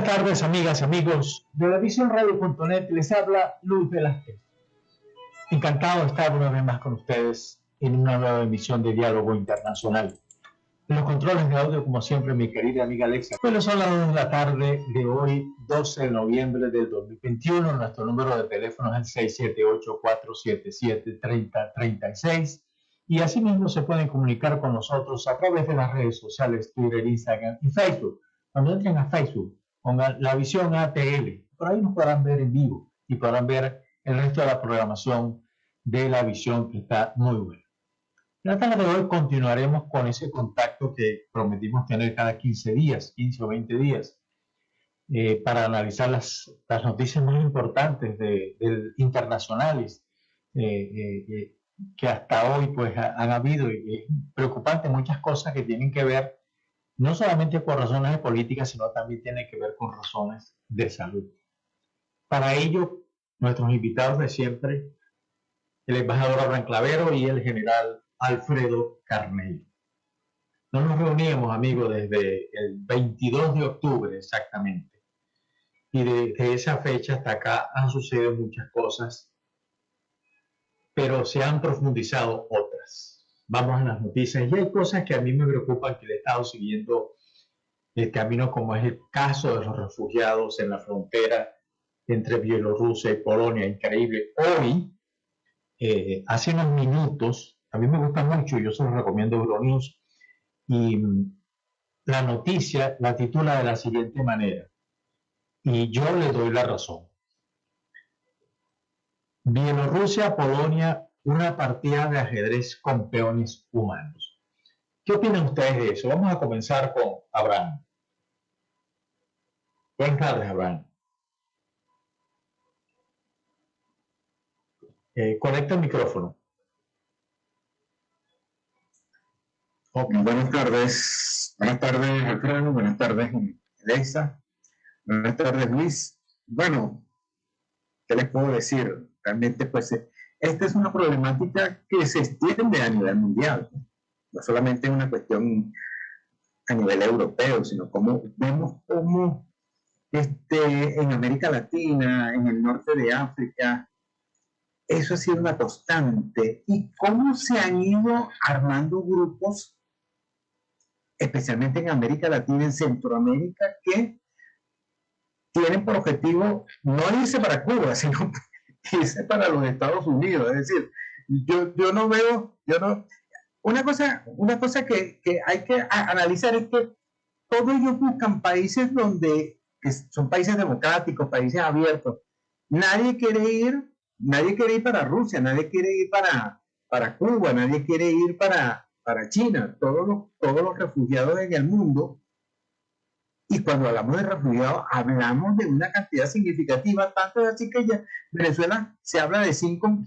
tardes, amigas y amigos de la visionradio.net. Les habla Luis Velázquez. Encantado de estar una vez más con ustedes en una nueva emisión de Diálogo Internacional. En los controles de audio, como siempre, mi querida amiga Alexa. Bueno, son las 2 de la tarde de hoy, 12 de noviembre del 2021. Nuestro número de teléfono es el 678-477-3036. Y asimismo se pueden comunicar con nosotros a través de las redes sociales, Twitter, Instagram y Facebook. Cuando entren a Facebook, pongan La Visión ATL. Por ahí nos podrán ver en vivo y podrán ver el resto de la programación de La Visión, que está muy buena. En la tarde de hoy continuaremos con ese contacto que prometimos tener cada 15 días, 15 o 20 días, para analizar las noticias más importantes internacionales que hasta hoy pues han habido, y es preocupante muchas cosas que tienen que ver no solamente por razones de política, sino también tienen que ver con razones de salud. Para ello, nuestros invitados de siempre, el embajador Abraham Clavero y el general Alfredo Carneiro. No nos reuníamos, amigos, desde el 22 de octubre exactamente. Y desde esa fecha hasta acá han sucedido muchas cosas, pero se han profundizado otras. Vamos a las noticias y hay cosas que a mí me preocupan, que le he estado siguiendo el camino, como es el caso de los refugiados en la frontera entre Bielorrusia y Polonia. Increíble. Hoy, hace unos minutos, a mí me gusta mucho, yo se los recomiendo Euronews, y la noticia la titula de la siguiente manera, y yo le doy la razón. Bielorrusia, Polonia, una partida de ajedrez con peones humanos. ¿Qué opinan ustedes de eso? Vamos a comenzar con Abraham. Buenas tardes, Abraham. Conecta el micrófono. Okay. Buenas tardes, Alfredo, buenas tardes, Alexa, buenas tardes, Luis. Bueno, ¿qué les puedo decir? Realmente, pues, esta es una problemática que se extiende a nivel mundial. No solamente es una cuestión a nivel europeo, sino como vemos cómo en América Latina, en el norte de África, eso ha sido una constante. Y cómo se han ido armando grupos, especialmente en América Latina, en Centroamérica, que tienen por objetivo no irse para Cuba, sino irse para los Estados Unidos. Es decir, yo no veo, una cosa que hay que analizar es que todos ellos buscan países que son países democráticos, países abiertos. Nadie quiere ir para Rusia, nadie quiere ir para Cuba, nadie quiere ir para China. Todos los refugiados en el mundo, y cuando hablamos de refugiados hablamos de una cantidad significativa, tanto así que ya Venezuela se habla de 5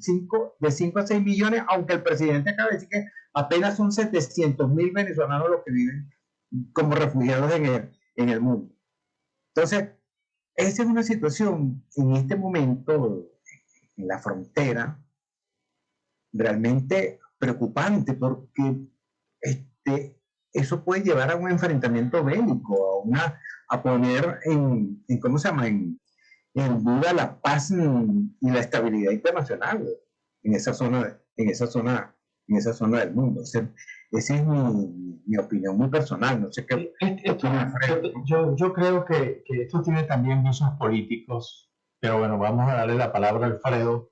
a 6 millones, aunque el presidente acaba de decir que apenas son 700,000 venezolanos los que viven como refugiados en el mundo. Entonces, esa es una situación en este momento en la frontera realmente preocupante, porque eso puede llevar a un enfrentamiento bélico, a poner en duda la paz y la estabilidad internacional en esa zona del mundo. Esa es mi opinión muy personal. No sé qué. Yo creo que esto tiene también visos políticos, pero bueno, vamos a darle la palabra a Alfredo,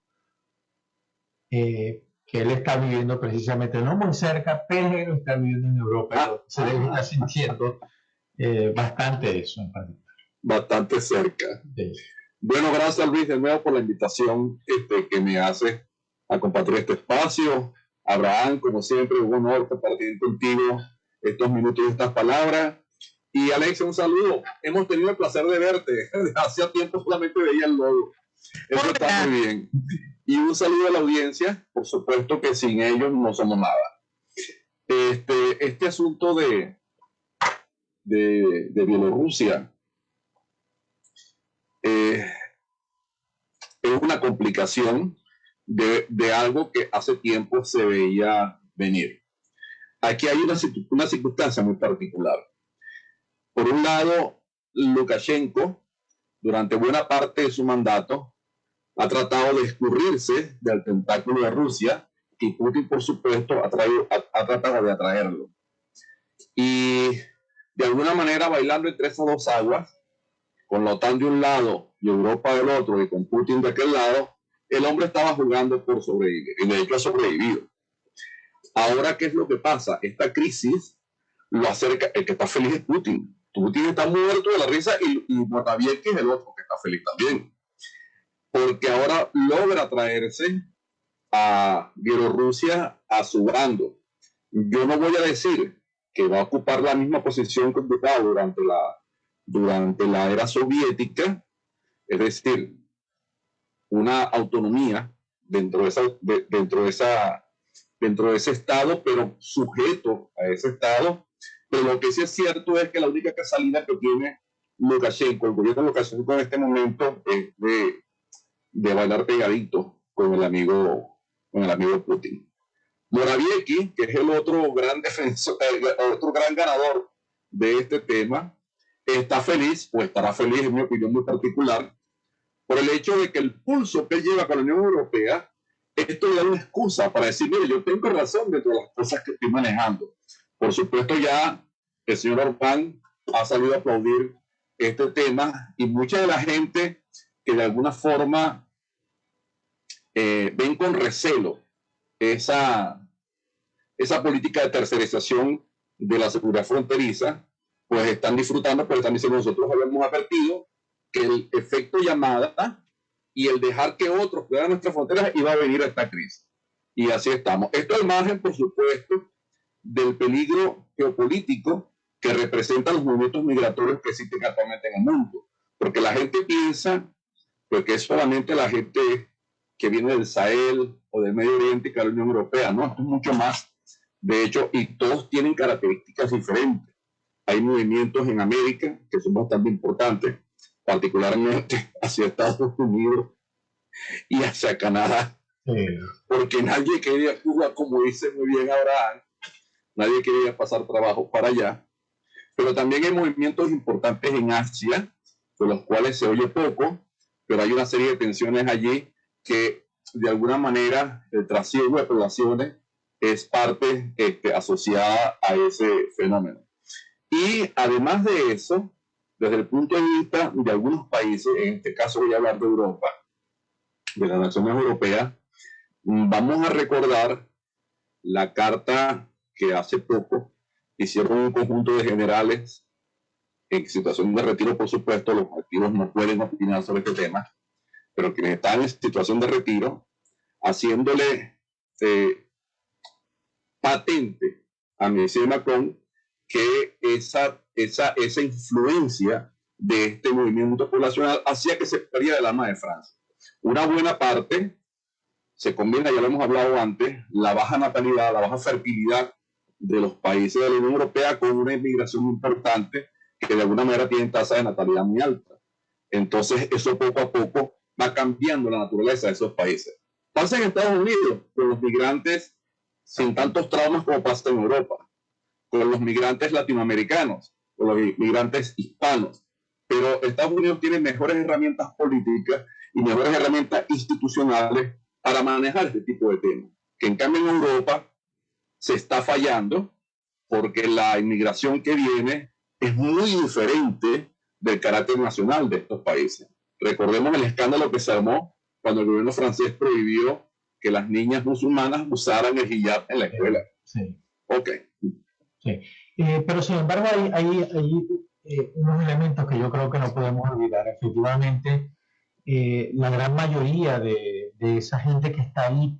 que él está viviendo precisamente, no muy cerca, pero está viviendo en Europa. Se debe estar sintiendo bastante eso en particular. Bastante cerca. Sí. Bueno, gracias, Luis, de nuevo por la invitación que me hace a compartir este espacio. Abraham, como siempre, un honor compartir contigo estos minutos y estas palabras. Y Alexa, un saludo. Hemos tenido el placer de verte. Hacía tiempo solamente veía el logo. Eso está muy bien. Y un saludo a la audiencia. Por supuesto que sin ellos no somos nada. Este asunto de Bielorrusia es una complicación de algo que hace tiempo se veía venir. Aquí hay una circunstancia muy particular. Por un lado, Lukashenko, durante buena parte de su mandato, ha tratado de escurrirse del tentáculo de Rusia y Putin, por supuesto, ha tratado de atraerlo. Y de alguna manera, bailando entre esas dos aguas, con la OTAN de un lado y Europa del otro, y con Putin de aquel lado, el hombre estaba jugando por sobrevivir, y de hecho ha sobrevivido. Ahora, ¿qué es lo que pasa? Esta crisis lo acerca, el que está feliz es Putin. Putin está muerto de la risa y Morawiecki es el otro que está feliz también. Porque ahora logra traerse a Bielorrusia a su bando. Yo no voy a decir que va a ocupar la misma posición que ocupaba durante la era soviética, es decir, una autonomía dentro de ese estado, pero sujeto a ese estado. Pero lo que sí es cierto es que la única salida que tiene Lukashenko, el gobierno de Lukashenko en este momento, es de bailar pegadito con el amigo Putin. Morawiecki, que es el otro gran defensor, otro gran ganador de este tema, está feliz, o estará feliz, en mi opinión muy particular, por el hecho de que el pulso que lleva con la Unión Europea, esto le da una excusa para decir, mire, yo tengo razón dentro de las cosas que estoy manejando. Por supuesto, ya el señor Orbán ha salido a aplaudir este tema, y mucha de la gente que de alguna forma ven con recelo esa política de tercerización de la seguridad fronteriza, pues están disfrutando, pero están diciendo, nosotros habíamos advertido que el efecto llamada y el dejar que otros cuidaran nuestras fronteras iba a venir a esta crisis. Y así estamos. Esto al margen, por supuesto, del peligro geopolítico que representan los movimientos migratorios que existen actualmente en el mundo. Porque la gente piensa pues, que es solamente la gente que viene del Sahel o del Medio Oriente y que la Unión Europea. No, esto es mucho más. De hecho, y todos tienen características diferentes. Hay movimientos en América que son bastante importantes, particularmente hacia Estados Unidos y hacia Canadá. Sí. Porque nadie quería Cuba, como dice muy bien Abraham, nadie quería pasar trabajo para allá. Pero también hay movimientos importantes en Asia, de los cuales se oye poco, pero hay una serie de tensiones allí que de alguna manera el trasiego de poblaciones es parte asociada a ese fenómeno. Y además de eso, desde el punto de vista de algunos países, en este caso voy a hablar de Europa, de las naciones europeas, vamos a recordar la carta que hace poco hicieron un conjunto de generales en situación de retiro, por supuesto, los activos no pueden opinar sobre este tema, pero quienes están en situación de retiro, haciéndole patente a Monsieur Macron que esa influencia de este movimiento poblacional hacía que se perdiera de la mano de Francia. Una buena parte se combina, ya lo hemos hablado antes, la baja natalidad, la baja fertilidad de los países de la Unión Europea con una inmigración importante que de alguna manera tienen tasas de natalidad muy altas. Entonces, eso poco a poco va cambiando la naturaleza de esos países. Pasa en Estados Unidos con los migrantes sin tantos traumas como pasa en Europa, con los migrantes latinoamericanos, con los migrantes hispanos. Pero Estados Unidos tiene mejores herramientas políticas y mejores herramientas institucionales para manejar este tipo de temas. Que en cambio en Europa se está fallando porque la inmigración que viene es muy diferente del carácter nacional de estos países. Recordemos el escándalo que se armó cuando el gobierno francés prohibió que las niñas musulmanas usaran el hijab en la escuela. Sí. Ok. Sí. Pero sin embargo hay unos elementos que yo creo que no podemos olvidar. Efectivamente, la gran mayoría de esa gente que está ahí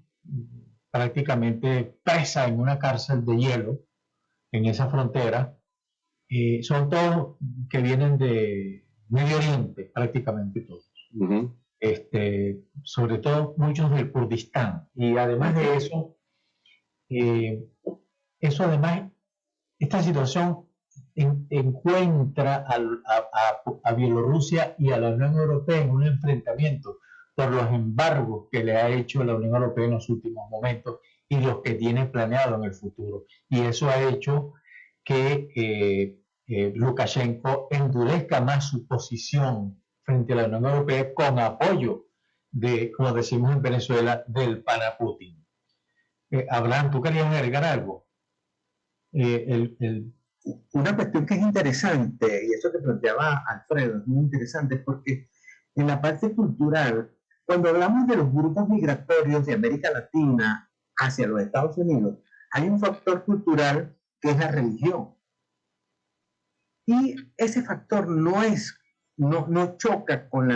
prácticamente presa en una cárcel de hielo, en esa frontera, son todos que vienen de Medio Oriente, prácticamente todos. Uh-huh. Sobre todo muchos del Kurdistán. Y además de eso, además, esta situación encuentra a Bielorrusia y a la Unión Europea en un enfrentamiento por los embargos que le ha hecho la Unión Europea en los últimos momentos y los que tiene planeado en el futuro. Y eso ha hecho que Lukashenko endurezca más su posición frente a la Unión Europea con apoyo de, como decimos en Venezuela, del pana Putin. Abraham, ¿tú querías agregar algo? Una cuestión que es interesante, y eso que planteaba Alfredo, es muy interesante porque en la parte cultural, cuando hablamos de los grupos migratorios de América Latina hacia los Estados Unidos, hay un factor cultural que es la religión. Y ese factor no choca con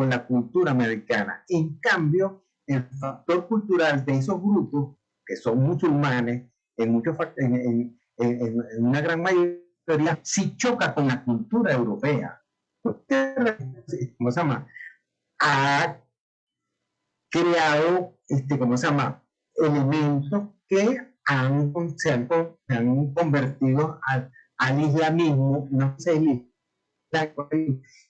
la cultura americana. En cambio, el factor cultural de esos grupos, que son musulmanes, en una gran mayoría, sí choca con la cultura europea. ¿Cómo se llama? Ha creado, ¿cómo se llama? Elementos que se han convertido al islamismo, no sé,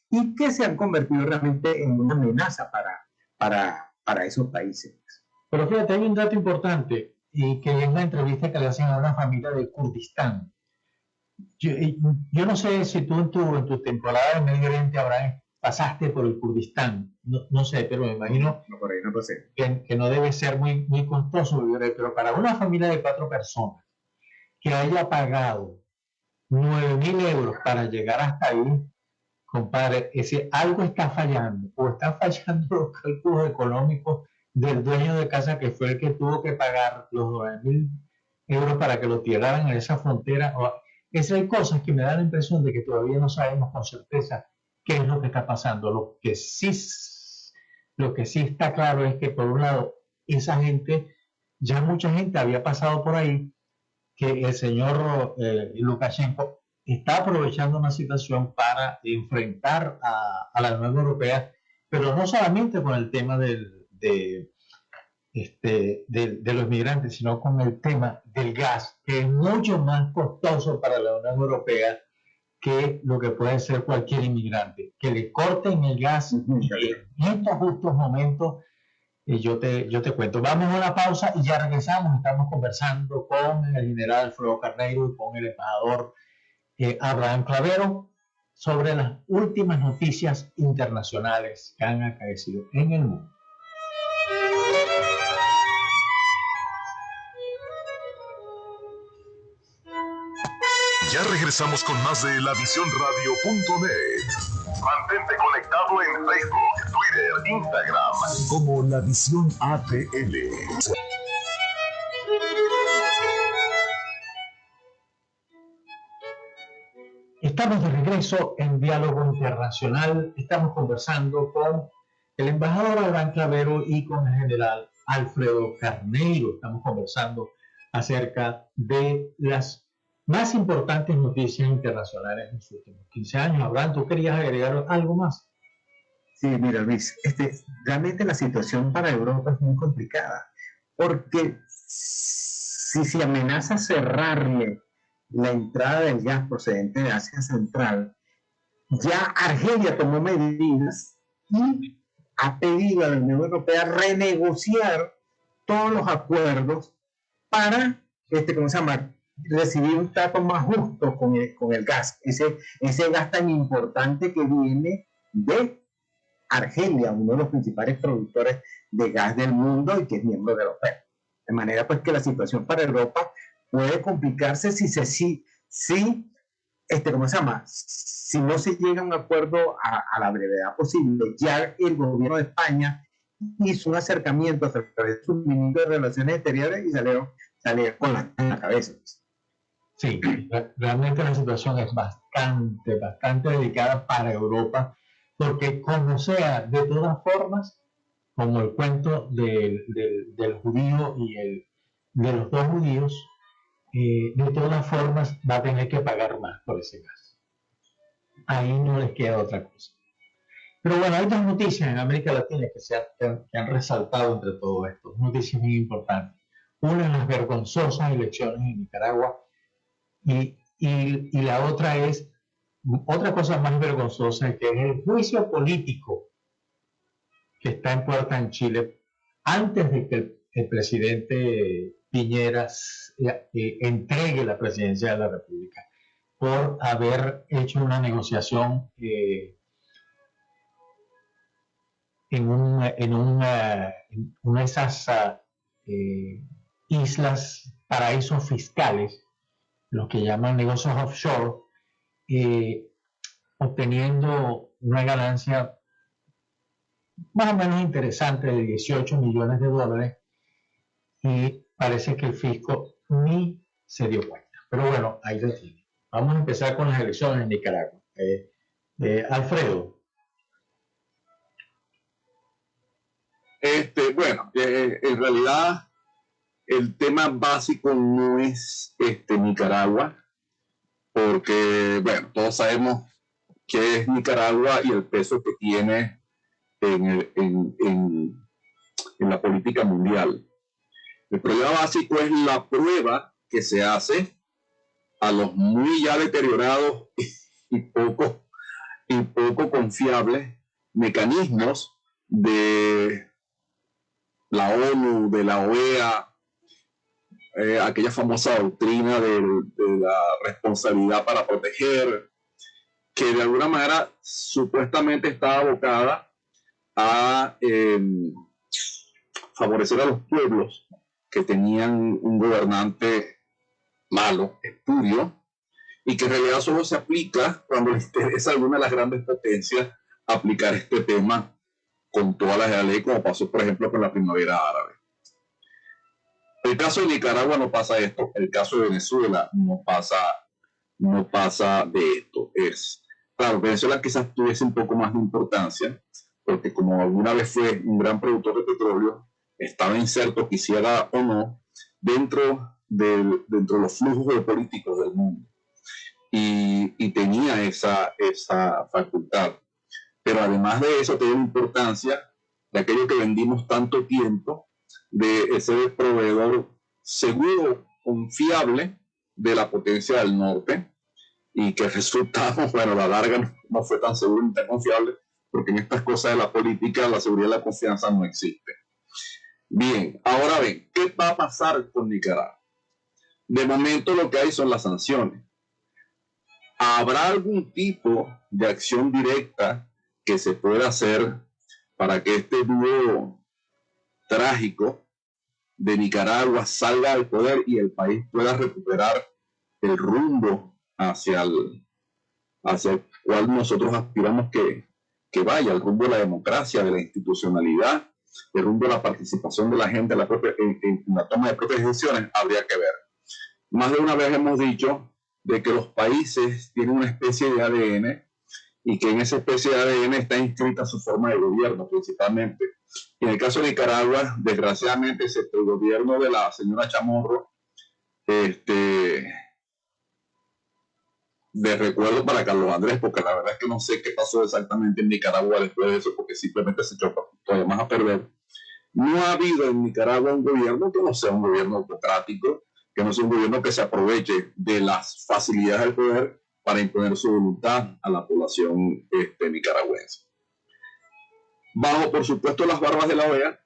y que se han convertido realmente en una amenaza para esos países. Pero fíjate, hay un dato importante, y que es la entrevista que le hacen a una familia de Kurdistán. Yo no sé si tú en tu temporada de Medio Oriente, Abraham, pasaste por el Kurdistán. No sé, pero me imagino no, por ahí no pasé. Que no debe ser muy costoso vivir ahí. Pero para una familia de 4 personas que haya pagado 9.000 euros para llegar hasta ahí, compadre, algo está fallando, o están fallando los cálculos económicos del dueño de casa, que fue el que tuvo que pagar los 9.000 euros para que lo tiraran en esa frontera. Esas hay cosas que me dan la impresión de que todavía no sabemos con certeza qué es lo que está pasando. Lo que sí está claro es que, por un lado, esa gente, ya mucha gente había pasado por ahí, que el señor Lukashenko está aprovechando una situación para enfrentar a la Unión Europea, pero no solamente con el tema de los migrantes, sino con el tema del gas, que es mucho más costoso para la Unión Europea que lo que puede ser cualquier inmigrante. Que le corten el gas y en estos justos momentos, yo te cuento. Vamos a una pausa y ya regresamos. Estamos conversando con el general Alfredo Carneiro y con el embajador Abraham Clavero sobre las últimas noticias internacionales que han acaecido en el mundo. Ya regresamos con más de lavisiónradio.net. Mantente conectado en Facebook, Twitter, Instagram como La Visión ATL. Estamos de regreso en Diálogo Internacional. Estamos conversando con el embajador Abraham Clavero y con el general Alfredo Carneiro. Estamos conversando acerca de las más importantes noticias internacionales en los últimos 15 años. Abraham, ¿tú querías agregar algo más? Sí, mira, Luis, realmente la situación para Europa es muy complicada, porque si se amenaza cerrarle la entrada del gas procedente de Asia Central, ya Argelia tomó medidas y ha pedido a la Unión Europea renegociar todos los acuerdos para, ¿cómo se llama?, recibir un trato más justo con el gas, ese gas tan importante que viene de Argelia, uno de los principales productores de gas del mundo y que es miembro de la OPEP. De manera pues que la situación para Europa puede complicarse ¿cómo se llama?, si no se llega a un acuerdo a la brevedad posible. Ya el gobierno de España hizo un acercamiento a través de su ministro de Relaciones Exteriores y salió con la cabeza. Sí, realmente la situación es bastante delicada para Europa, porque como sea, de todas formas, como el cuento del judío y de los 2 judíos, de todas formas va a tener que pagar más por ese gas. Ahí no les queda otra cosa. Pero bueno, hay 2 noticias en América Latina que han resaltado entre todo esto, noticias muy importantes. Una, las vergonzosas elecciones en Nicaragua, y la otra es otra cosa más vergonzosa, que es el juicio político que está en puerta en Chile antes de que el presidente Piñera entregue la presidencia de la República. por haber hecho una negociación en una de esas islas, paraísos fiscales, lo que llaman negocios offshore, obteniendo una ganancia más o menos interesante de 18 millones de dólares, y parece que el fisco ni se dio cuenta. Pero bueno, ahí lo tiene. Vamos a empezar con las elecciones en Nicaragua. Alfredo. Bueno, en realidad el tema básico no es Nicaragua, porque, bueno, todos sabemos qué es Nicaragua y el peso que tiene en la política mundial. El problema básico es la prueba que se hace a los muy ya deteriorados y poco confiables mecanismos de la ONU, de la OEA, aquella famosa doctrina de la responsabilidad para proteger, que de alguna manera supuestamente está abocada a favorecer a los pueblos que tenían un gobernante malo, espurio, y que en realidad solo se aplica cuando les interesa a alguna de las grandes potencias aplicar este tema con todas las leyes, como pasó, por ejemplo, con la primavera árabe. El caso de Nicaragua no pasa esto, el caso de Venezuela no pasa de esto. Claro, Venezuela quizás tuviese un poco más de importancia, porque como alguna vez fue un gran productor de petróleo, estaba inserto, quisiera o no, dentro de los flujos geopolíticos del mundo. Y tenía esa facultad. Pero además de eso, tenía la importancia de aquello que vendimos tanto tiempo, de ese proveedor seguro, confiable de la potencia del norte, y que resultamos, bueno, a la larga no fue tan seguro ni tan confiable, porque en estas cosas de la política la seguridad y la confianza no existe. Bien, ahora ven, ¿qué va a pasar con Nicaragua? De momento lo que hay son las sanciones. ¿Habrá algún tipo de acción directa que se pueda hacer para que este dúo trágico de Nicaragua salga del poder y el país pueda recuperar el rumbo hacia el cual nosotros aspiramos que vaya, el rumbo de la democracia, de la institucionalidad, el rumbo de la participación de la gente en la toma de propias decisiones? Habría que ver. Más de una vez hemos dicho de que los países tienen una especie de ADN, y que en esa especie de ADN está inscrita su forma de gobierno principalmente. Y en el caso de Nicaragua, desgraciadamente, excepto el gobierno de la señora Chamorro, de recuerdo para Carlos Andrés, porque la verdad es que no sé qué pasó exactamente en Nicaragua después de eso, porque simplemente se echó todavía más a perder. No ha habido en Nicaragua un gobierno que no sea un gobierno autocrático, que no sea un gobierno que se aproveche de las facilidades del poder para imponer su voluntad a la población nicaragüense. Bajo, por supuesto, las barbas de la OEA,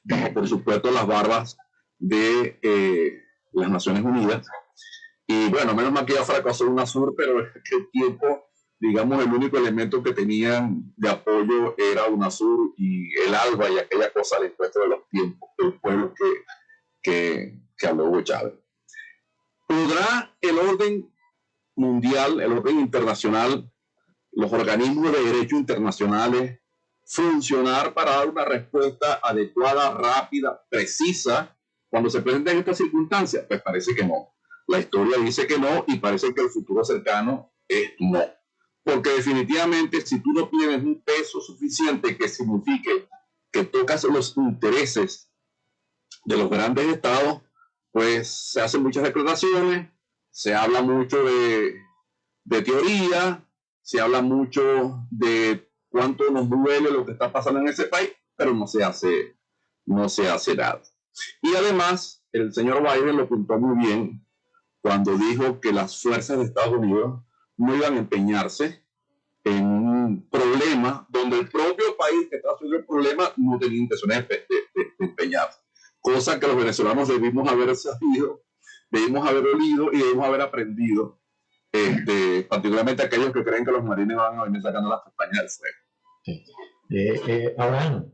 bajo, por supuesto, las barbas de las Naciones Unidas. Y bueno, menos mal que ya fracasó UNASUR, pero en aquel tiempo, digamos, el único elemento que tenían de apoyo era UNASUR y el ALBA y aquella cosa del encuentro de los tiempos del pueblo que habló Hugo Chávez. ¿Podrá el orden mundial, el orden internacional, los organismos de derecho internacionales funcionar para dar una respuesta adecuada, rápida, precisa cuando se presenten estas circunstancias? Pues parece que no. La historia dice que no, y parece que el futuro cercano es no. Porque definitivamente, si tú no tienes un peso suficiente que signifique que tocas los intereses de los grandes estados, pues se hacen muchas declaraciones, se habla mucho de teoría, se habla mucho de cuánto nos duele lo que está pasando en ese país, pero no se hace nada. Y además, el señor Biden lo apuntó muy bien cuando dijo que las fuerzas de Estados Unidos no iban a empeñarse en un problema donde el propio país que está haciendo el problema no tenía intenciones de empeñarse. Cosa que los venezolanos debimos haber sabido, debimos haber olido y debimos haber aprendido particularmente aquellos que creen que los marines van a venir sacando las castañas del fuego. Sí. Abraham.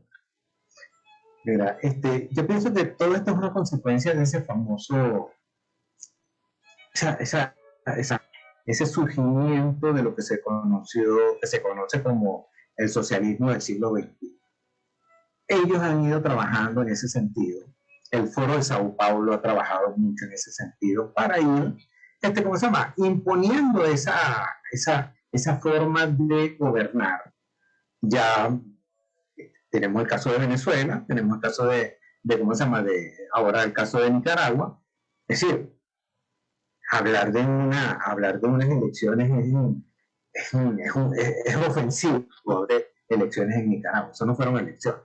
Mira, yo pienso que todo esto es una consecuencia de ese famoso, ese surgimiento de lo que se conoce como el socialismo del siglo XX. Ellos han ido trabajando en ese sentido. El Foro de Sao Paulo ha trabajado mucho en ese sentido para ir, ¿cómo se llama? Imponiendo esa forma de gobernar. Ya tenemos el caso de Venezuela, tenemos el caso ¿cómo se llama? Ahora el caso de Nicaragua. Es decir, hablar de unas elecciones es ofensivo de elecciones en Nicaragua. Eso no fueron elecciones.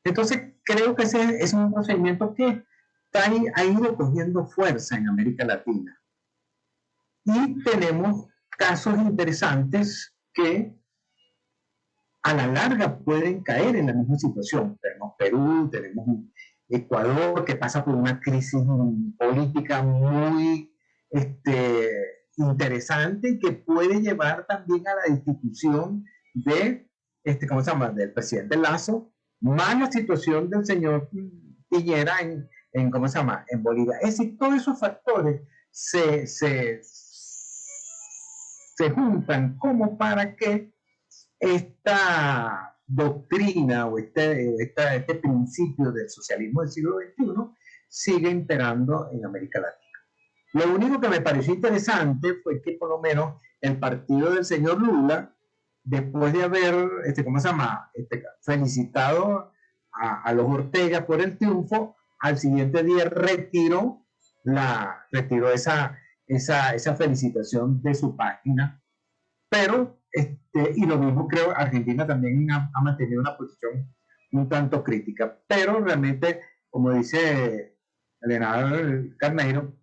Entonces, creo que ese es un procedimiento que ha ido cogiendo fuerza en América Latina. Y tenemos casos interesantes que a la larga pueden caer en la misma situación. Tenemos Perú, tenemos Ecuador, que pasa por una crisis política muy interesante y que puede llevar también a la destitución ¿cómo se llama?, del presidente Lazo, más la situación del señor Piñera ¿cómo se llama?, en Bolivia. Es decir, todos esos factores se juntan como para que esta doctrina o este principio del socialismo del siglo XXI sigue imperando en América Latina. Lo único que me pareció interesante fue que por lo menos el partido del señor Lula, después de haber ¿cómo se llama?, felicitado a los Ortega por el triunfo, al siguiente día retiró esa felicitación de su página. Pero, y lo mismo creo, Argentina también ha mantenido una posición un tanto crítica, pero realmente, como dice Elena Carneiro,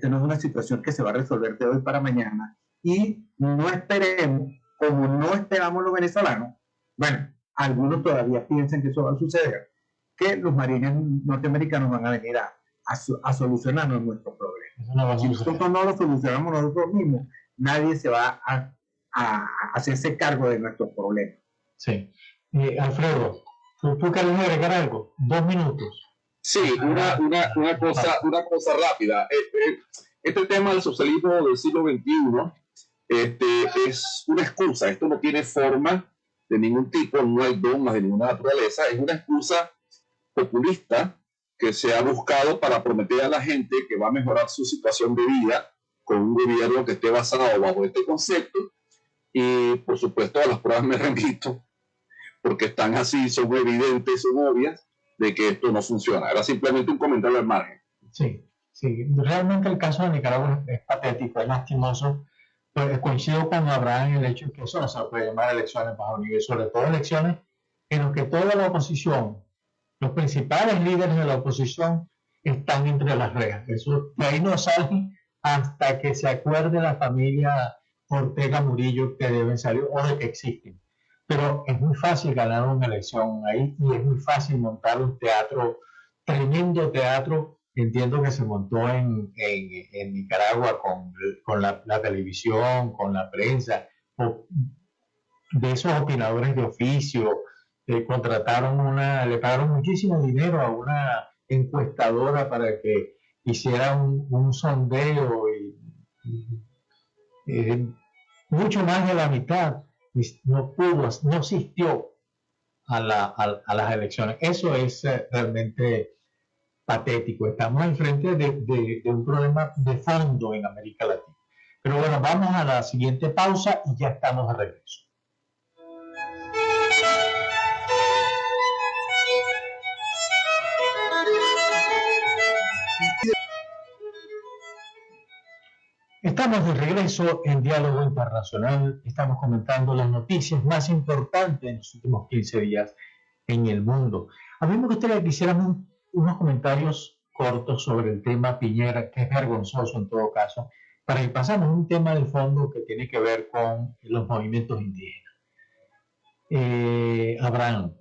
no es una situación que se va a resolver de hoy para mañana, y no esperemos, como no esperamos los venezolanos, bueno, algunos todavía piensan que eso va a suceder, que los marines norteamericanos van a venir a solucionarnos nuestros problemas. Si nosotros no lo solucionamos nosotros mismos, nadie se va a hacerse cargo de nuestros problemas. Sí. Alfredo, ¿tú quieres agregar algo? 2 minutos. Sí, una cosa rápida. Este tema del socialismo del siglo XXI es una excusa. Esto no tiene forma de ningún tipo, no hay dogmas de ninguna naturaleza. Es una excusa populista que se ha buscado para prometer a la gente que va a mejorar su situación de vida con un gobierno que esté basado bajo este concepto. Y por supuesto a las pruebas me remito, porque están así, son evidentes, son obvias, de que esto no funciona. Era simplemente un comentario al margen. Sí, realmente el caso de Nicaragua es patético, es lastimoso, pero coincido con Abraham en el hecho de que eso no se puede llamar elecciones bajo nivel, sobre todo elecciones en las que toda la oposición, los principales líderes de la oposición están entre las rejas. Eso de ahí no sale hasta que se acuerde la familia Ortega Murillo que deben salir o de que existen. Pero es muy fácil ganar una elección ahí y es muy fácil montar un teatro, tremendo teatro. Entiendo que se montó en Nicaragua con la televisión, con la prensa, de esos opinadores de oficio. Le pagaron muchísimo dinero a una encuestadora para que hiciera un sondeo y mucho más de la mitad no asistió a las elecciones. Eso es realmente patético. Estamos enfrente de un problema de fondo en América Latina. Pero bueno, vamos a la siguiente pausa y ya estamos de regreso. Estamos de regreso en Diálogo Internacional. Estamos comentando las noticias más importantes en los últimos 15 días en el mundo. A mí me gustaría que hiciéramos unos comentarios cortos sobre el tema Piñera, que es vergonzoso en todo caso, para que pasemos a un tema de fondo que tiene que ver con los movimientos indígenas. Abraham.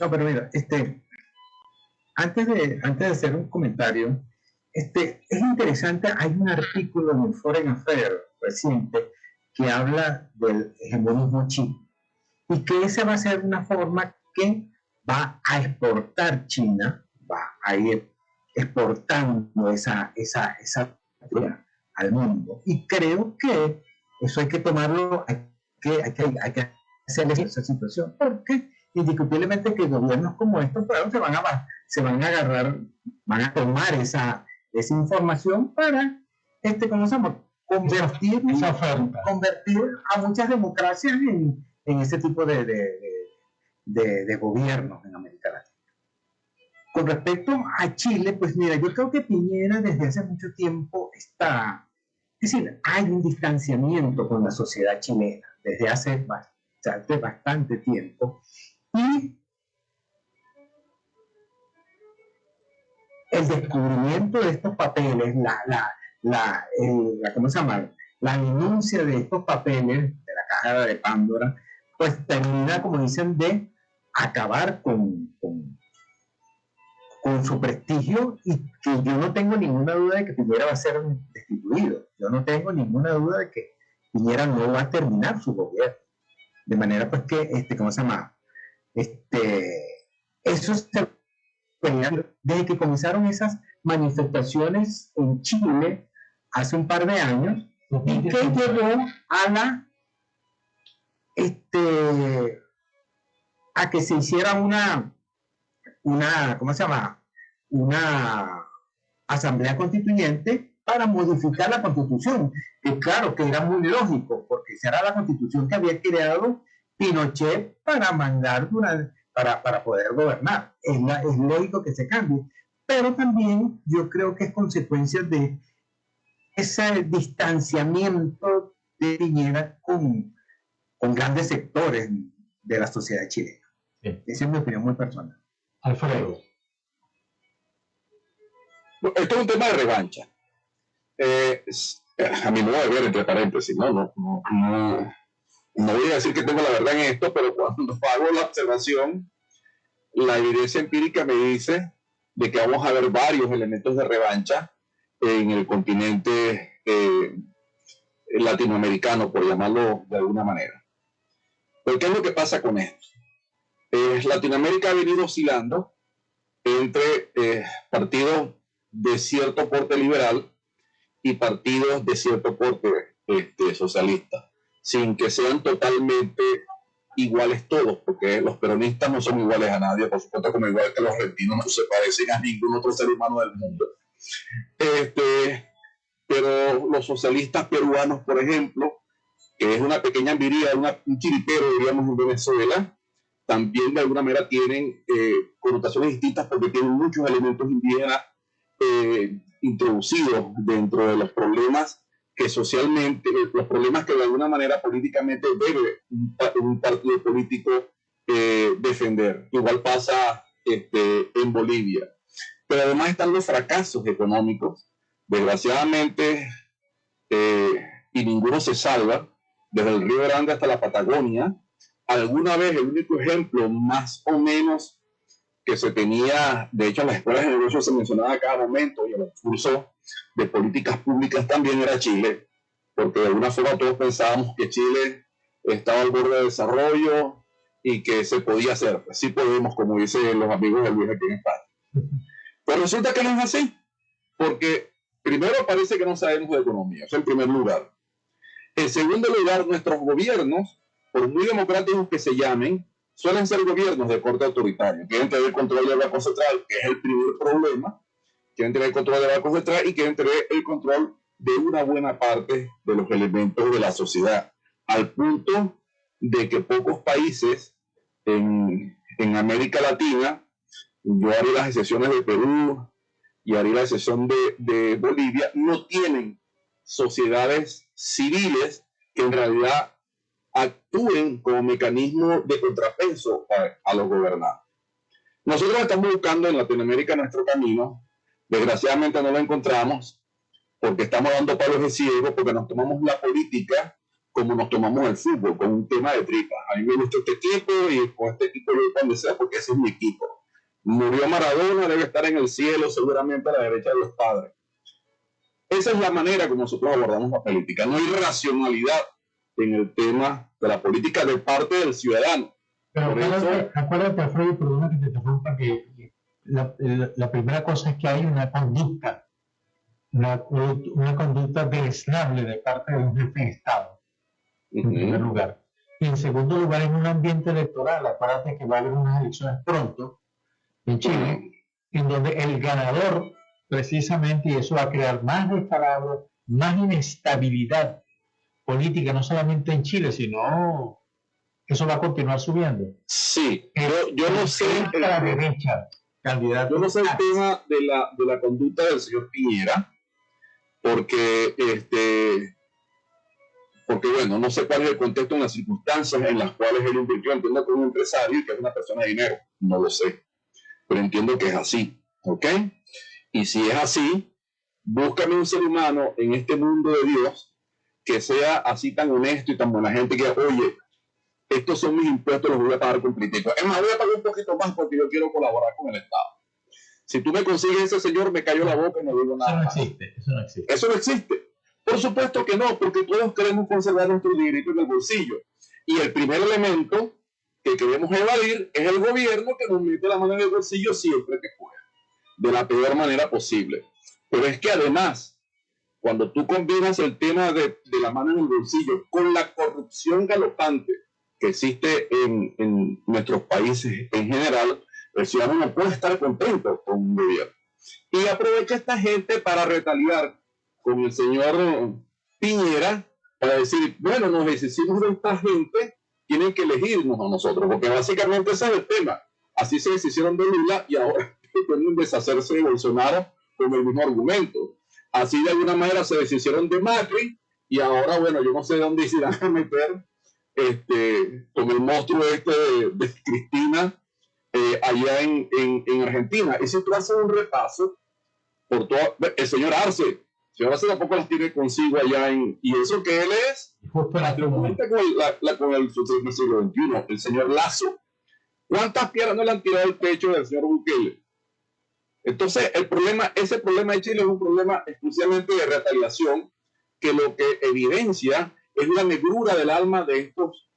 No, pero mira, antes de hacer un comentario, Es interesante, hay un artículo en el Foreign Affairs reciente que habla del hegemonismo chino y que esa va a ser una forma que va a exportar China, va a ir exportando esa al mundo. Y creo que eso hay que tomarlo, hay que hacer esa situación, porque indiscutiblemente que gobiernos como estos, claro, se van a agarrar, van a tomar esa información para, ¿cómo se llama? Convertir a muchas democracias en ese tipo de gobiernos en América Latina. Con respecto a Chile, pues mira, yo creo que Piñera desde hace mucho tiempo está, es decir, hay un distanciamiento con la sociedad chilena desde hace bastante tiempo, y el descubrimiento de estos papeles, ¿cómo se llama? La denuncia de estos papeles de la caja de Pandora, pues termina, como dicen, de acabar con su prestigio, y que yo no tengo ninguna duda de que Piñera va a ser destituido. Yo no tengo ninguna duda de que Piñera no va a terminar su gobierno. De manera pues que, ¿cómo se llama? Eso se desde que comenzaron esas manifestaciones en Chile hace un par de años, y que llevó a que se hiciera una ¿cómo se llama? Una asamblea constituyente para modificar la constitución, que claro, que era muy lógico, porque esa era la constitución que había creado Pinochet para mandar para poder gobernar. Es lógico que se cambie, pero también yo creo que es consecuencia de ese distanciamiento de Piñera con grandes sectores de la sociedad chilena. Sí. Esa es mi opinión muy personal. Alfredo. Esto es un tema de revancha. A mi modo de ver, entre paréntesis, no voy a decir que tengo la verdad en esto, pero cuando hago la observación, la evidencia empírica me dice de que vamos a ver varios elementos de revancha en el continente latinoamericano, por llamarlo de alguna manera. ¿Pero qué es lo que pasa con esto? Latinoamérica ha venido oscilando entre partidos de cierto porte liberal y partidos de cierto porte socialista, sin que sean totalmente iguales todos, porque los peronistas no son iguales a nadie, por supuesto, como igual que los argentinos no se parecen a ningún otro ser humano del mundo. Pero los socialistas peruanos, por ejemplo, que es una pequeña envidia, un chiripero, diríamos, en Venezuela, también de alguna manera tienen connotaciones distintas porque tienen muchos elementos indígenas introducidos dentro de los problemas que socialmente, los problemas que de alguna manera políticamente debe un partido político defender. Igual pasa en Bolivia. Pero además están los fracasos económicos, desgraciadamente, y ninguno se salva, desde el Río Grande hasta la Patagonia. Alguna vez el único ejemplo más o menos que se tenía, de hecho en las escuelas de negocios se mencionaba a cada momento, y en los cursos de políticas públicas también, era Chile, porque de alguna forma todos pensábamos que Chile estaba al borde de desarrollo y que se podía hacer. Sí podemos, como dicen los amigos de Luis aquí en España. Pero resulta que no es así, porque primero parece que no sabemos de economía, eso en primer lugar. En segundo lugar, nuestros gobiernos, por muy democráticos que se llamen, suelen ser gobiernos de corte autoritario. Quieren tener el control del Banco Central, que es el primer problema. Quieren tener el control del Banco Central y quieren tener el control de una buena parte de los elementos de la sociedad, al punto de que pocos países en América Latina, yo haré las excepciones de Perú y haré la excepción de Bolivia, no tienen sociedades civiles que en realidad actúen como mecanismo de contrapeso a los gobernados. Nosotros estamos buscando en Latinoamérica nuestro camino. Desgraciadamente no lo encontramos porque estamos dando palos de ciego, porque nos tomamos la política como nos tomamos el fútbol, con un tema de tripas. A mí me gusta este equipo y con este equipo yo cuando sea, porque ese es mi equipo. Murió Maradona, debe estar en el cielo, seguramente a la derecha de los padres. Esa es la manera como nosotros abordamos la política. No hay racionalidad en el tema de la política de parte del ciudadano. Pero acuérdate, Alfredo, perdona que te interrumpa, que la primera cosa es que hay una conducta deleznable de parte de un jefe de Estado, en primer lugar. Y en segundo lugar, en un ambiente electoral, acuérdate que va a haber unas elecciones pronto en Chile, en donde el ganador, precisamente, y eso va a crear más descalabro, más inestabilidad política, no solamente en Chile, sino eso va a continuar subiendo. Sí, yo no sé la derecha, candidato. Yo no sé el tema de la conducta del señor Piñera, porque bueno, no sé cuál es el contexto en las circunstancias en las cuales él invirtió. Entiendo que es un empresario y que es una persona de dinero, no lo sé, pero entiendo que es así, ¿ok? Y si es así, búscame un ser humano en este mundo de Dios que sea así tan honesto y tan buena gente que, oye, estos son mis impuestos, los voy a pagar completitos. Es más, voy a pagar un poquito más porque yo quiero colaborar con el Estado. Si tú me consigues ese señor, me cayó la boca y no digo nada. Eso no existe. Eso no existe. Por supuesto que no, porque todos queremos conservar nuestro dinerito en el bolsillo. Y el primer elemento que queremos evadir es el gobierno que nos mete la mano en el bolsillo siempre que pueda, de la peor manera posible. Pero es que además, cuando tú combinas el tema de la mano en el bolsillo con la corrupción galopante que existe en nuestros países en general, el ciudadano no puede estar contento con un gobierno. Y aprovecha esta gente para retaliar con el señor Piñera, para decir, bueno, nos deshicimos de esta gente, tienen que elegirnos a nosotros, porque básicamente ese es el tema. Así se deshicieron de Lula y ahora pueden deshacerse de Bolsonaro con el mismo argumento. Así de alguna manera se deshicieron de Macri y ahora, bueno, yo no sé dónde se irán a meter con el monstruo de Cristina allá en Argentina. Y si tú haces un repaso por todo, el señor Arce tampoco las tiene consigo allá y eso que él es con el siglo XXI, el señor Lazo. ¿Cuántas piedras no le han tirado al pecho del señor Bukele? Entonces, ese problema de Chile es un problema exclusivamente de retaliación, que lo que evidencia es la negrura del alma de estos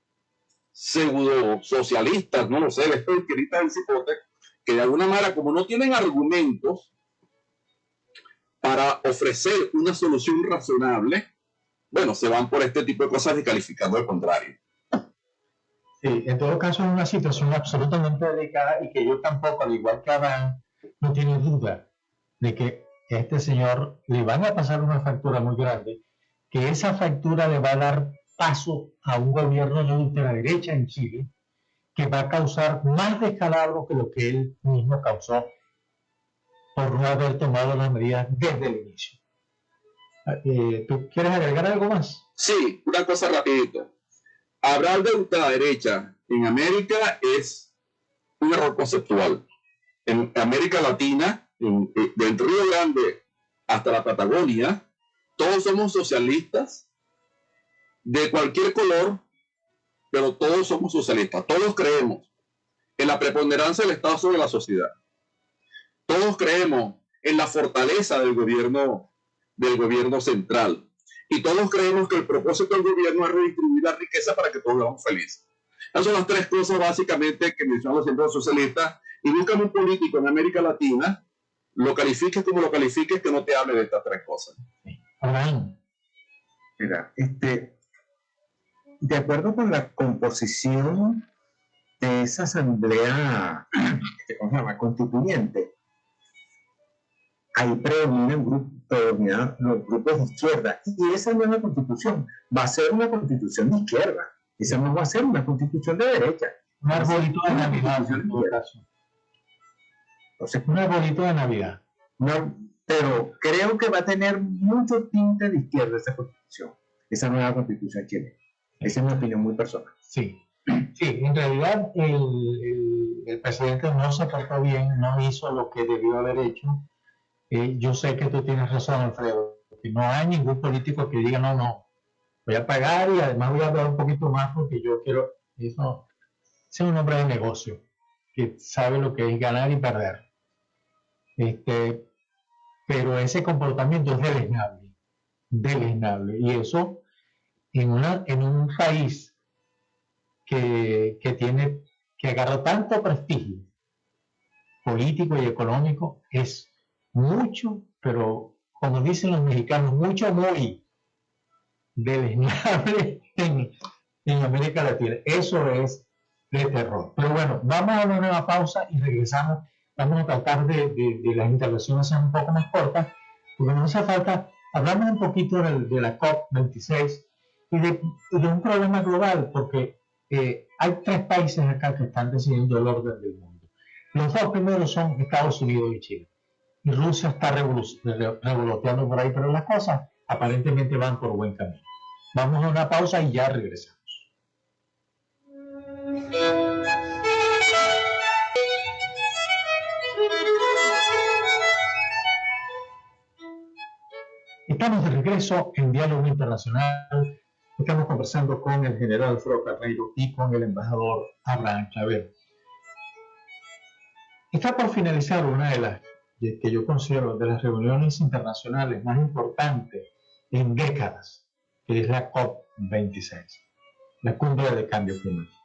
pseudo socialistas, no lo sé, de estos izquierdistas del cipote, que de alguna manera, como no tienen argumentos para ofrecer una solución razonable, bueno, se van por este tipo de cosas descalificando al contrario. Sí, en todo caso es una situación absolutamente delicada y que yo tampoco, al igual que Adán, no tiene duda de que a este señor le van a pasar una factura muy grande, que esa factura le va a dar paso a un gobierno de ultraderecha en Chile, que va a causar más descalabro que lo que él mismo causó por no haber tomado las medidas desde el inicio. ¿Tú quieres agregar algo más? Sí, una cosa rapidito. Hablar de ultraderecha en América es un error conceptual. En América Latina, del Río Grande hasta la Patagonia, todos somos socialistas de cualquier color, pero todos somos socialistas. Todos creemos en la preponderancia del Estado sobre la sociedad. Todos creemos en la fortaleza del gobierno central. Y todos creemos que el propósito del gobierno es redistribuir la riqueza para que todos vivamos felices. Esas son las tres cosas básicamente que mencionan siempre los socialistas. Y buscan un político en América Latina, lo califiques como lo califiques, que no te hable de estas tres cosas. Mira, de acuerdo con la composición de esa asamblea, ¿cómo se llama?, constituyente, ahí predominan los grupos de izquierda, y esa nueva constitución va a ser una constitución de izquierda, esa no va a ser una constitución de derecha. Un arbolito de Navidad, en todo caso. Entonces, un arbolito de Navidad. No, pero creo que va a tener mucho tinte de izquierda esa constitución, esa nueva constitución chilena. Esa es mi opinión muy personal. Sí, sí, en realidad el presidente no se portó bien, no hizo lo que debió haber hecho. Yo sé que tú tienes razón, Alfredo, que no hay ningún político que diga no, voy a pagar y además voy a dar un poquito más porque yo quiero. Eso es un hombre de negocio que sabe lo que es ganar y perder. Pero ese comportamiento es deleznable. deleznable. Y eso en un país que agarró tanto prestigio político y económico, es mucho, pero como dicen los mexicanos, mucho muy deleznable en América Latina. Eso es de terror. Pero bueno, vamos a una nueva pausa y regresamos. Vamos a tratar de las intervenciones sean un poco más cortas, porque no hace falta. Hablamos un poquito de la COP26 y de un problema global, porque hay 3 países acá que están decidiendo el orden del mundo. Los 2 primeros son Estados Unidos y China. Y Rusia está revoloteando por ahí, pero las cosas aparentemente van por buen camino. Vamos a una pausa y ya regresamos. Estamos de regreso en Diálogo Internacional. Estamos conversando con el general Alfredo Carreiro y con el embajador Abraham Clavel. Está por finalizar una de las que yo considero de las reuniones internacionales más importantes en décadas, que es la COP26, la cumbre de cambio climático.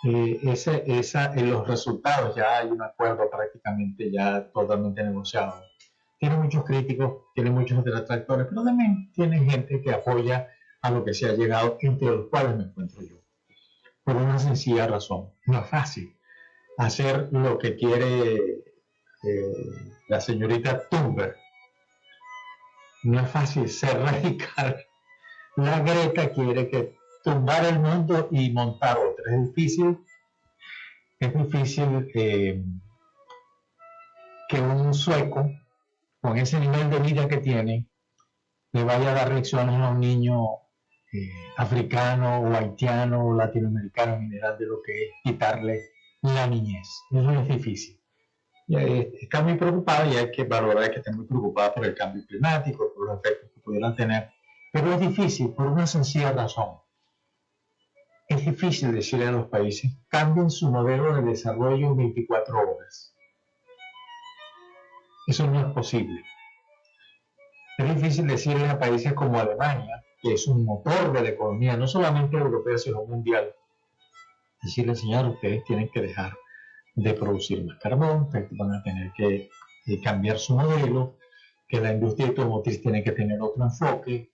En los resultados ya hay un acuerdo prácticamente ya totalmente negociado. Tiene muchos críticos, tiene muchos detractores, pero también tiene gente que apoya a lo que se ha llegado, entre los cuales me encuentro yo. Por una sencilla razón, no es fácil hacer lo que quiere la señorita Thunberg. No es fácil ser radical. La Greta quiere que tumbar el mundo y montar otro. Es difícil que un sueco con ese nivel de vida que tiene le vaya a dar lecciones a un niño africano o haitiano o latinoamericano en general de lo que es quitarle la niñez. Eso es difícil. Está muy preocupada y hay que valorar que está muy preocupada por el cambio climático, por los efectos que pudieran tener, pero es difícil por una sencilla razón. Es difícil decirle a los países, cambien su modelo de desarrollo en 24 horas. Eso no es posible. Es difícil decirle a países como Alemania, que es un motor de la economía, no solamente europea, sino mundial, decirle, señor, ustedes tienen que dejar de producir más carbón, ustedes van a tener que cambiar su modelo, que la industria automotriz tiene que tener otro enfoque,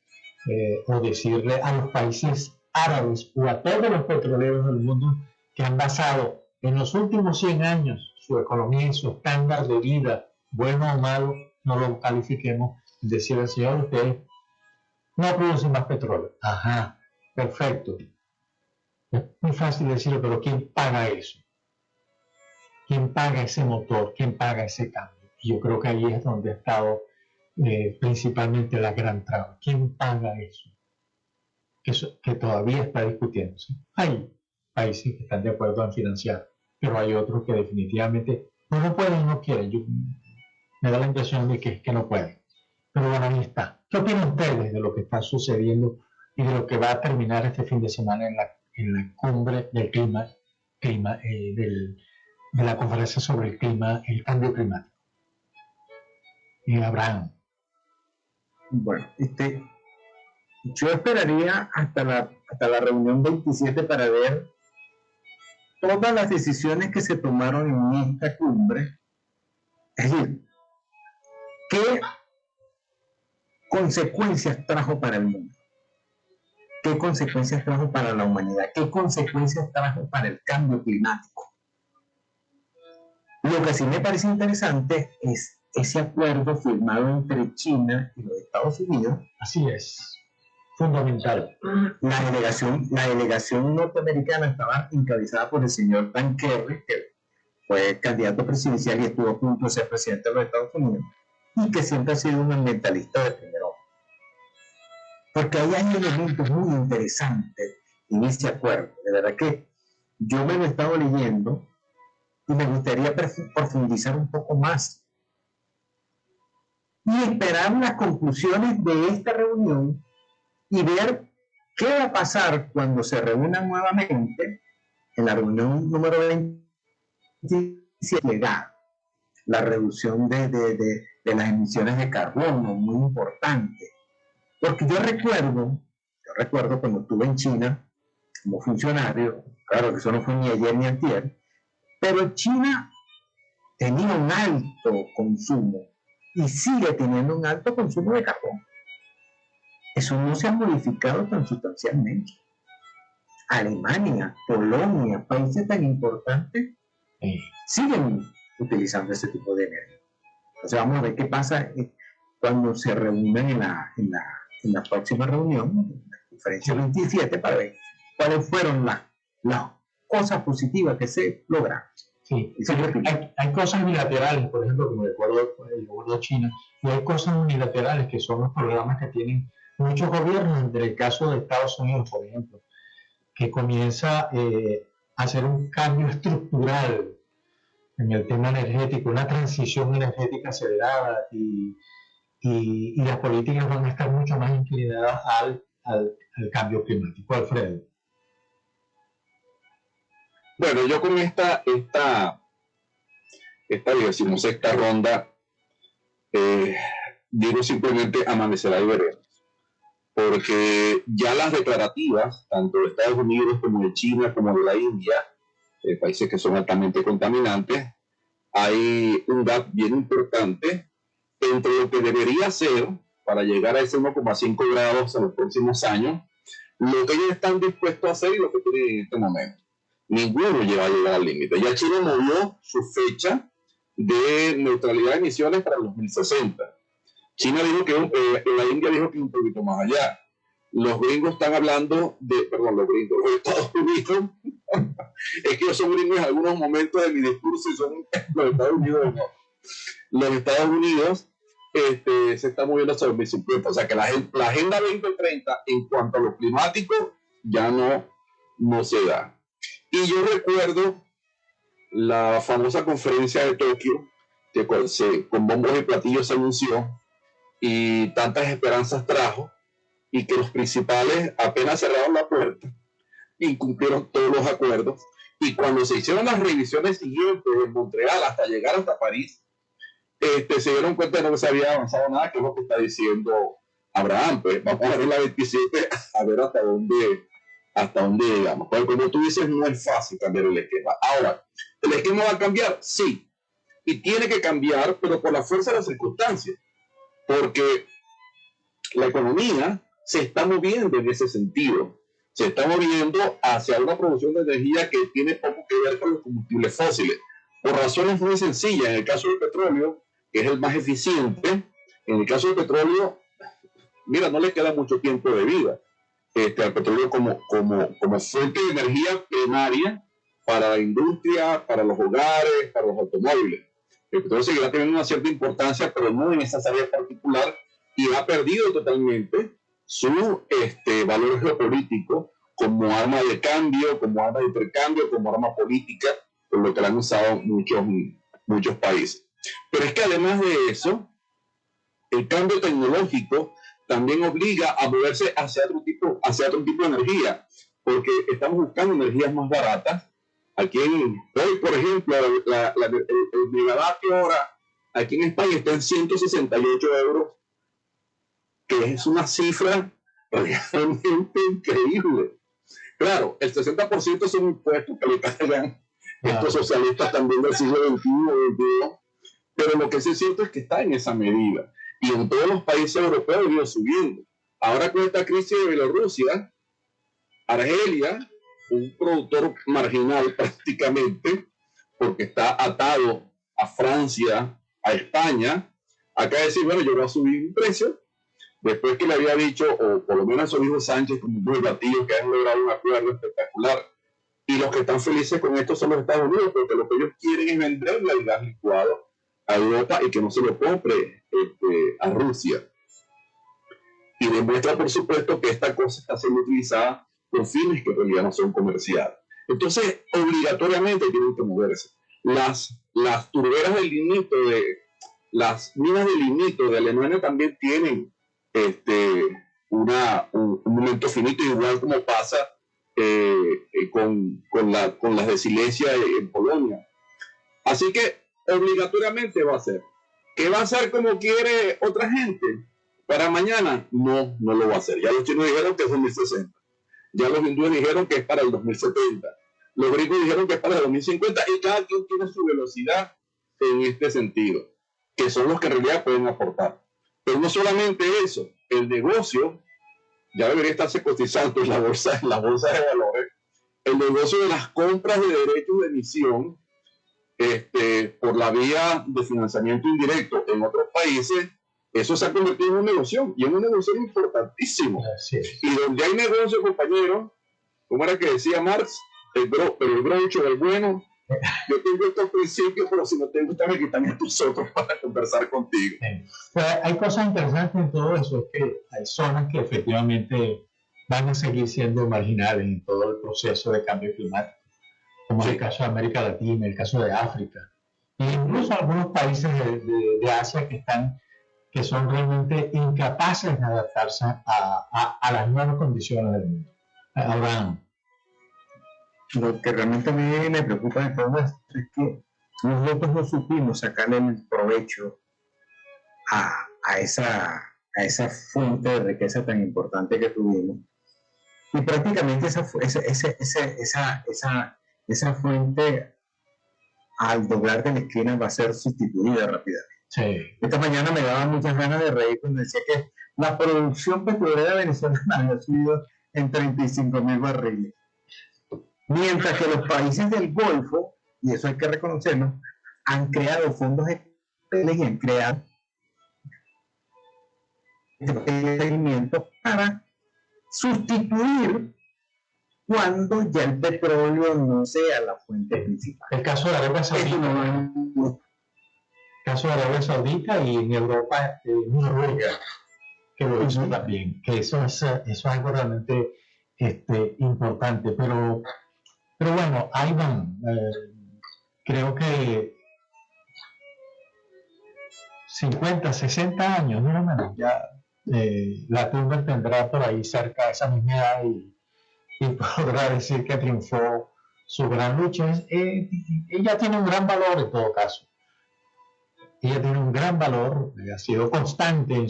o decirle a los países árabes o a todos los petroleros del mundo que han basado en los últimos 100 años su economía y su estándar de vida, bueno o malo, no lo califiquemos, decirle al señor, ustedes no producen más petróleo. Ajá, perfecto. Es muy fácil decirlo, pero ¿quién paga eso? ¿Quién paga ese motor? ¿Quién paga ese cambio? Y yo creo que ahí es donde ha estado principalmente la gran traba. ¿Quién paga eso? Que todavía está discutiéndose. Hay países que están de acuerdo en financiar, pero hay otros que definitivamente no pueden, no quieren. Me da la impresión de que no pueden. Pero bueno, ahí está. ¿Qué opinan ustedes de lo que está sucediendo y de lo que va a terminar este fin de semana en la cumbre del de la conferencia sobre el clima, el cambio climático? Abraham. Bueno, yo esperaría hasta la reunión 27 para ver todas las decisiones que se tomaron en esta cumbre. Es decir, ¿qué consecuencias trajo para el mundo? ¿Qué consecuencias trajo para la humanidad? ¿Qué consecuencias trajo para el cambio climático? Lo que sí me parece interesante es ese acuerdo firmado entre China y los Estados Unidos. Así es, fundamental. La delegación norteamericana estaba encabezada por el señor Dan Kerry, que fue candidato presidencial y estuvo a punto de ser presidente de los Estados Unidos, y que siempre ha sido un ambientalista de primer orden. Porque ahí hay elementos muy interesantes en ese acuerdo. De verdad que yo me lo he estado leyendo y me gustaría profundizar un poco más y esperar las conclusiones de esta reunión y ver qué va a pasar cuando se reúnan nuevamente en la reunión número 27, la reducción de las emisiones de carbono, muy importante. Porque yo recuerdo cuando estuve en China como funcionario, claro que eso no fue ni ayer ni antier, pero China tenía un alto consumo y sigue teniendo un alto consumo de carbón. Eso no se ha modificado tan sustancialmente. Alemania, Polonia, países tan importantes, siguen utilizando ese tipo de energía. Entonces vamos a ver qué pasa cuando se reúnan en la próxima reunión, en la conferencia 27, para ver cuáles fueron las cosas positivas que se lograron. Sí, hay cosas bilaterales, por ejemplo, como el acuerdo de China, y hay cosas unilaterales que son los programas que tienen muchos gobiernos, entre el caso de Estados Unidos, por ejemplo, que comienza a hacer un cambio estructural en el tema energético, una transición energética acelerada y las políticas van a estar mucho más inclinadas al cambio climático. Alfredo. Bueno, yo con esta decimos, esta ronda, digo simplemente amanecerá y veremos. Porque ya las declarativas, tanto de Estados Unidos como de China, como de la India, países que son altamente contaminantes, hay un gap bien importante entre lo que debería ser para llegar a ese 1,5 grados en los próximos años, lo que ellos están dispuestos a hacer y lo que tienen en este momento. Ninguno lleva a llegar al límite. Ya China movió su fecha de neutralidad de emisiones para el 2060. China dijo que, la India dijo que un poquito más allá. Los gringos están hablando los Estados Unidos, es que yo soy gringo en algunos momentos de mi discurso y son los Estados Unidos, no. Los Estados Unidos se está moviendo hacia 2050, o sea que la Agenda 2030 en cuanto a lo climático ya no se da. Y yo recuerdo la famosa conferencia de Tokio, que con bombos y platillos se anunció, y tantas esperanzas trajo, y que los principales apenas cerraron la puerta, incumplieron todos los acuerdos, y cuando se hicieron las revisiones siguientes en Montreal hasta llegar hasta París, se dieron cuenta de que no se había avanzado nada, que es lo que está diciendo Abraham. Pues vamos a ver la 27 a ver hasta dónde llegamos. Pero como tú dices, no es fácil cambiar el esquema. Ahora, ¿el esquema va a cambiar? Sí, y tiene que cambiar, pero por la fuerza de las circunstancias, porque la economía se está moviendo en ese sentido. Se está moviendo hacia una producción de energía que tiene poco que ver con los combustibles fósiles, por razones muy sencillas. En el caso del petróleo, que es el más eficiente, en el caso del petróleo, mira, no le queda mucho tiempo de vida al petróleo como fuente de energía primaria para la industria, para los hogares, para los automóviles. El petróleo seguirá teniendo una cierta importancia, pero no en esas áreas particulares, y ha perdido totalmente su valor geopolítico como arma de cambio, como arma de intercambio, como arma política, por lo que la han usado muchos países. Pero es que además de eso, el cambio tecnológico también obliga a moverse hacia otro tipo de energía, porque estamos buscando energías más baratas. Aquí hoy, por ejemplo, el megavatio hora aquí en España está en 168 euros, que es una cifra realmente increíble. Claro, el 60% son impuestos que le cargan estos socialistas también del siglo XXI, XXI, pero lo que sí es cierto es que está en esa medida. Y en todos los países europeos ha ido subiendo. Ahora con esta crisis de Bielorrusia, Argelia, un productor marginal prácticamente, porque está atado a Francia, a España, acaba de decir, bueno, yo voy a subir un precio, después que le había dicho, o por lo menos eso dijo Sánchez, como muy batido, que han logrado un acuerdo espectacular. Y los que están felices con esto son los Estados Unidos, porque lo que ellos quieren es venderle el gas licuado a Europa y que no se lo compre a Rusia. Y demuestra, por supuesto, que esta cosa está siendo utilizada con fines que en realidad no son comerciales. Entonces, obligatoriamente tienen que moverse. Las turberas del lignito, las minas del lignito de Alemania también tienen un momento finito, igual como pasa con las de Silesia en Polonia. Así que obligatoriamente va a ser. ¿Qué va a ser como quiere otra gente? Para mañana, no lo va a hacer. Ya los chinos dijeron que es 2060. Ya los hindúes dijeron que es para el 2070. Los gringos dijeron que es para el 2050 y cada quien tiene su velocidad en este sentido, que son los que en realidad pueden aportar. Pero no solamente eso, el negocio ya debería estarse cotizando en la bolsa de valores, el negocio de las compras de derechos de emisión por la vía de financiamiento indirecto en otros países, eso se ha convertido en un negocio, y en un negocio importantísimo. Y donde hay negocio, compañero, ¿cómo era que decía Marx? Pero el brocho del bueno, yo tengo estos principios, pero si no te gusta me quitan estos otros para conversar contigo. Pero hay cosas interesantes en todo eso, es que hay zonas que efectivamente van a seguir siendo marginales en todo el proceso de cambio climático, como el caso de América Latina, el caso de África, e incluso algunos países de Asia que son realmente incapaces de adaptarse a las nuevas condiciones del mundo. Abraham. Lo que realmente a mí me preocupa de todo esto es que nosotros no supimos sacarle el provecho a esa fuente de riqueza tan importante que tuvimos. Y prácticamente esa fuente, al doblar de la esquina, va a ser sustituida rápidamente. Sí. Esta mañana me daba muchas ganas de reír cuando decía que la producción petrolera venezolana había subido en 35.000 barriles. Mientras que los países del Golfo, y eso hay que reconocerlo, han creado fondos especiales y han creado seguimiento para sustituir cuando ya el petróleo no sea la fuente principal. El caso de Arabia Saudita. Caso de Arabia Saudita y en Europa, Noruega, que lo hizo también. Que eso es algo realmente importante. Pero bueno, ahí van. Creo que 50, 60 años, no menos, ya la tumba tendrá por ahí cerca de esa misma edad y podrá decir que triunfó su gran lucha. Ella tiene un gran valor en todo caso. Ella tiene un gran valor, ha sido constante en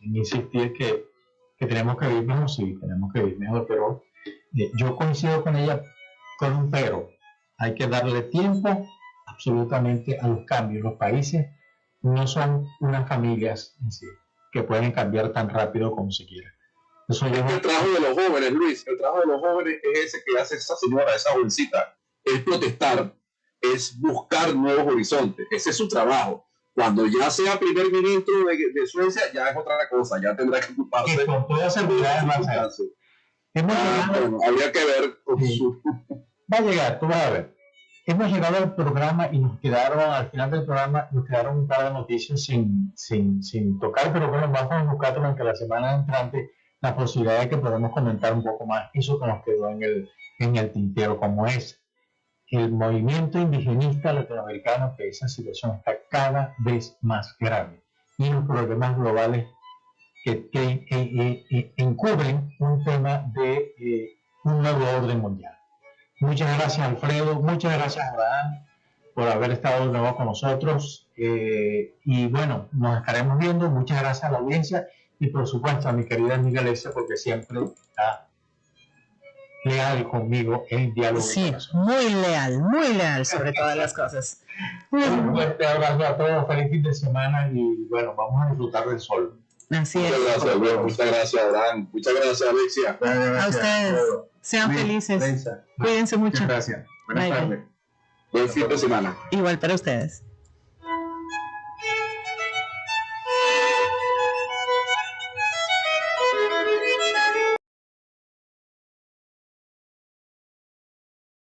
insistir que tenemos que vivir mejor, sí, tenemos que vivir mejor, pero yo coincido con ella con un pero. Hay que darle tiempo absolutamente a los cambios. Los países no son unas familias en sí, que pueden cambiar tan rápido como se quiera. El trabajo de los jóvenes, Luis, el trabajo de los jóvenes es ese que hace esa señora, esa jovencita, es protestar, es buscar nuevos horizontes, ese es su trabajo. Cuando ya sea primer ministro de Suecia, ya es otra cosa, ya tendrá que ocuparse. Que con toda seguridad va a ser. Bueno, habría que ver con su... Va a llegar, tú vas a ver. Hemos llegado al programa y al final del programa, nos quedaron un par de noticias sin tocar, pero bueno, vamos a buscar durante la semana entrante la posibilidad de que podamos comentar un poco más eso que nos quedó en el tintero, como es el movimiento indigenista latinoamericano, que esa situación está cada vez más grave, y los problemas globales que encubren un tema de un nuevo orden mundial. Muchas gracias, Alfredo, muchas gracias, Abraham, por haber estado de nuevo con nosotros, y bueno, nos estaremos viendo. Muchas gracias a la audiencia y por supuesto a mi querida amiga Alexa, porque siempre está leal conmigo en diálogo. Sí, muy leal sobre todas las cosas. Un fuerte abrazo a todos, feliz fin de semana y bueno, vamos a disfrutar del sol. Así es. Muchas gracias, Luis. Muchas gracias, Abraham. Muchas gracias, Alexia. A ustedes. Sean felices. Alexa. Cuídense mucho. Muchas gracias. Buenas tardes. Buen fin de semana. Igual para ustedes.